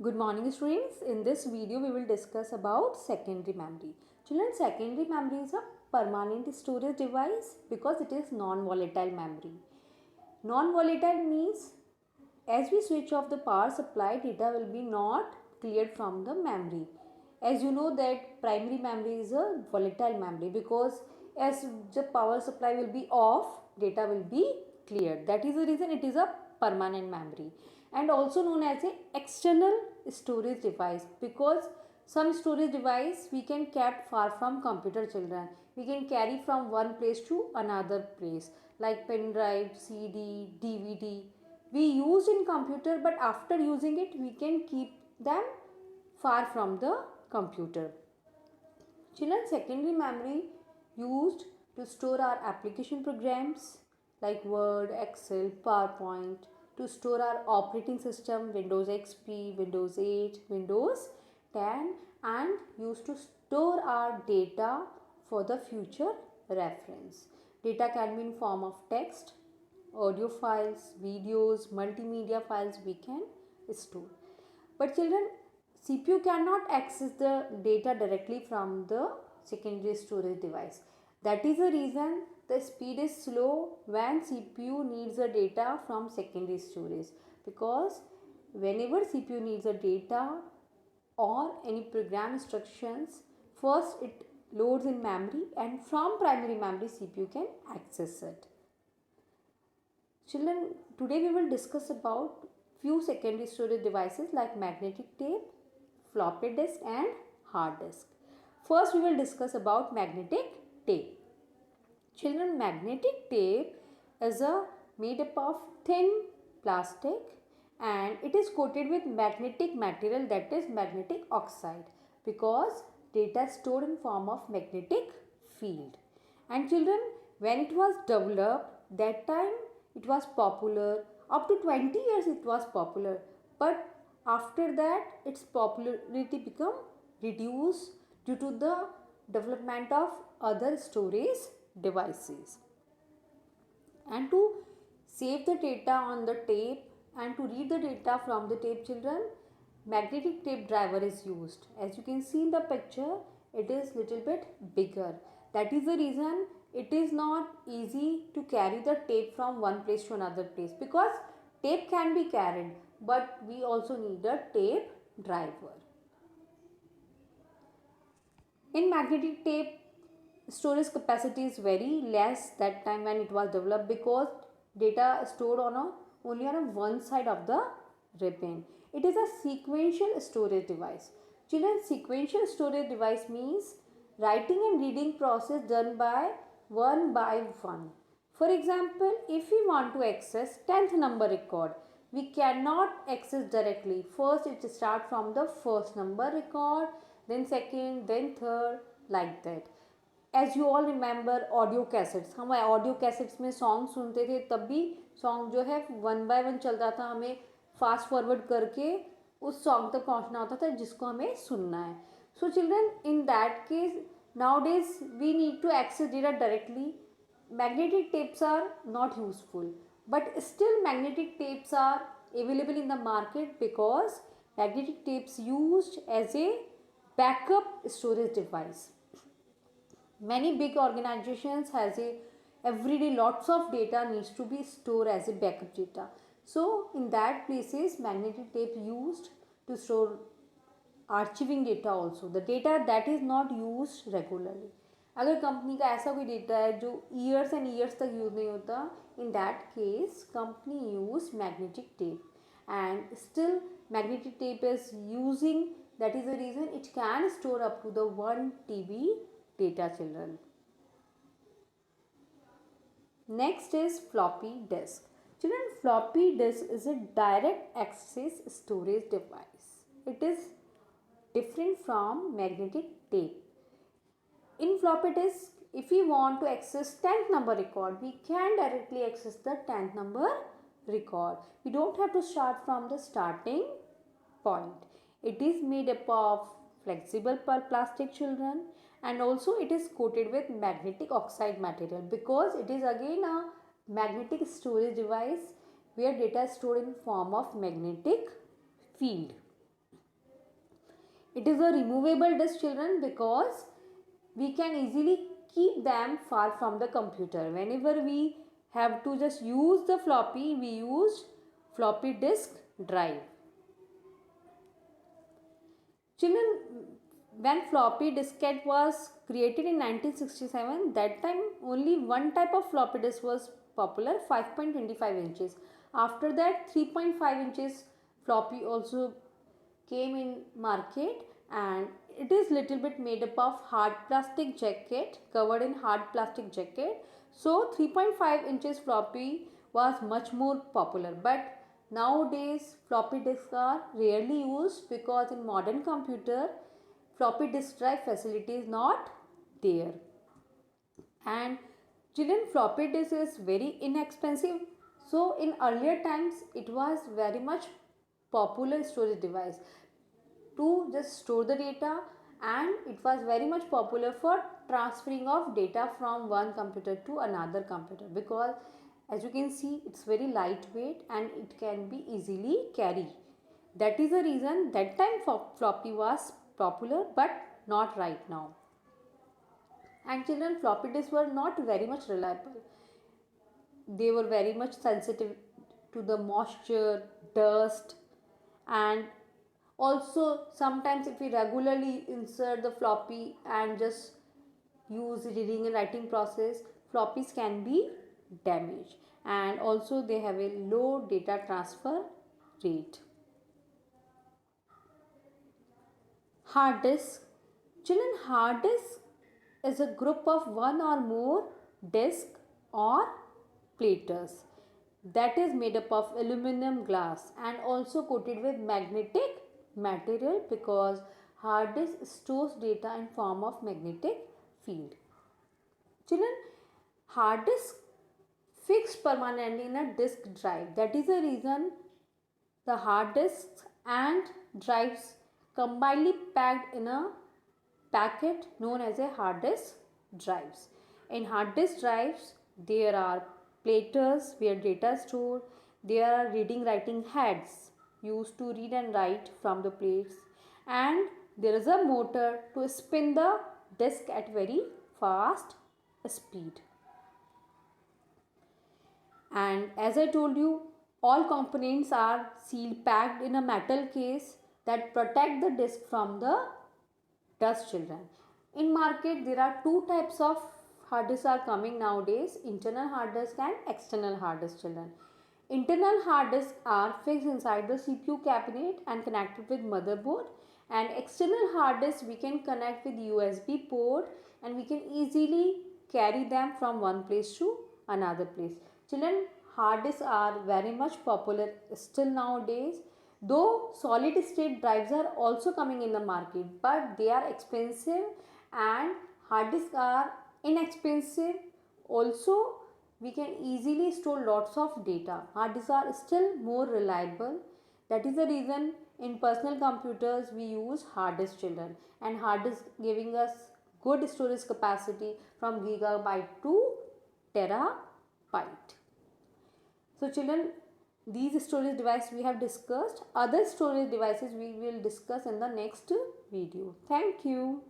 Good morning students. In this video we will discuss about secondary memory. Children, secondary memory is a permanent storage device because it is non-volatile memory. Non-volatile means as we switch off the power supply, data will be not cleared from the memory. As you know that primary memory is a volatile memory because as the power supply will be off, data will be cleared. That is the reason it is a permanent memory and also known as a external storage device because some storage device we can kept far from computer. Children, we can carry from one place to another place like pen drive, CD, DVD we use in computer, but after using it we can keep them far from the computer. Children, secondary memory used to store our application programs like Word, Excel, PowerPoint, to store our operating system Windows XP, Windows 8, Windows 10, and used to store our data for the future reference. Data can be in form of text, audio files, videos, multimedia files we can store. But children, CPU cannot access the data directly from the secondary storage device. That is the reason the speed is slow when CPU needs the data from secondary storage, because whenever CPU needs the data or any program instructions, first it loads in memory and from primary memory CPU can access it. Children, today we will discuss about few secondary storage devices like magnetic tape, floppy disk and hard disk. First we will discuss about magnetic tape. Children, magnetic tape is made up of thin plastic and it is coated with magnetic material, that is magnetic oxide, because data is stored in form of magnetic field. And children, when it was developed, that time it was popular, up to 20 years it was popular, but after that its popularity become reduced due to the development of other storage devices. And to save the data on the tape and to read the data from the tape, children, magnetic tape driver is used. As you can see in the picture, it is little bit bigger. That is the reason it is not easy to carry the tape from one place to another place, because tape can be carried but we also need a tape driver. In magnetic tape, storage capacity is very less that time when it was developed, because data stored on only on one side of the ribbon. It is a sequential storage device. Children, sequential storage device means writing and reading process done by one. For example, if we want to access 10th number record, we cannot access directly. First it start from the first number record, then second, then third, like that. As you all remember audio cassettes, हम audio cassettes में song सुनते थे, तब भी song जो है one by one चलता था, हमें फास्ट फॉरवर्ड करके उस सॉन्ग तक पहुंचना होता था जिसको हमें सुनना है. So children, in that case nowadays we need to access data directly. magnetic tapes are not useful, but still magnetic tapes are available in the market because magnetic tapes used as a backup storage device. Many big organizations has a everyday lots of data needs to be stored as a backup data. So in that places magnetic tape used to store archiving data also, the data that is not used regularly. अगर company का ऐसा कोई data है जो years and years तक use नहीं होता, in that case company use magnetic tape and still magnetic tape is using. That is the reason it can store up to the 1 TB data. Children, next is floppy disk. Children, floppy disk is a direct access storage device. It is different from magnetic tape. In floppy disk, if we want to access 10th number record, we can directly access the 10th number record. We don't have to start from the starting point. It is made up of flexible plastic, children, and also it is coated with magnetic oxide material because it is again a magnetic storage device where data is stored in form of magnetic field. It is a removable disk, children, because we can easily keep them far from the computer. Whenever we have to just use the floppy, we use floppy disk drive. Children, when floppy diskette was created in 1967, that time only one type of floppy disk was popular, 5.25 inches. After that, 3.5 inches floppy also came in market, and it is little bit made up of hard plastic jacket, covered in hard plastic jacket. So 3.5 inches floppy was much more popular, but nowadays floppy disks are rarely used because in modern computer floppy disk drive facility is not there. And children, floppy disk is very inexpensive. So in earlier times it was very much popular storage device to just store the data, and it was very much popular for transferring of data from one computer to another computer, because as you can see it's very lightweight and it can be easily carried. That is the reason that time floppy was popular, but not right now. And children, floppy disks were not very much reliable. They were very much sensitive to the moisture, dust, and also sometimes if we regularly insert the floppy and just use reading and writing process, floppies can be damaged, and also they have a low data transfer rate. Hard disk. Children, hard disk is a group of one or more disk or platters that is made up of aluminum, glass, and also coated with magnetic material, because hard disk stores data in form of magnetic field. Children, hard disk fixed permanently in a disk drive. That is the reason the hard disks and drives combinedly packed in a packet known as a hard disk drives. In hard disk drives, there are platters where data is stored. There are reading writing heads used to read and write from the plates, and there is a motor to spin the disk at very fast speed. And as I told you, all components are sealed packed in a metal case that protect the disk from the dust, children. In market there are two types of hard disks are coming nowadays: internal hard disk and external hard disk, children. Internal hard disks are fixed inside the CPU cabinet and connected with motherboard, and external hard disks we can connect with USB port, and we can easily carry them from one place to another place. Children, hard disks are very much popular still nowadays, though solid state drives are also coming in the market, but they are expensive and hard disks are inexpensive. Also, we can easily store lots of data. Hard disks are still more reliable. That is the reason in personal computers we use hard disk, children, and hard disk giving us good storage capacity from gigabyte to terabyte. So children, these storage devices we have discussed. Other storage devices we will discuss in the next video. Thank you.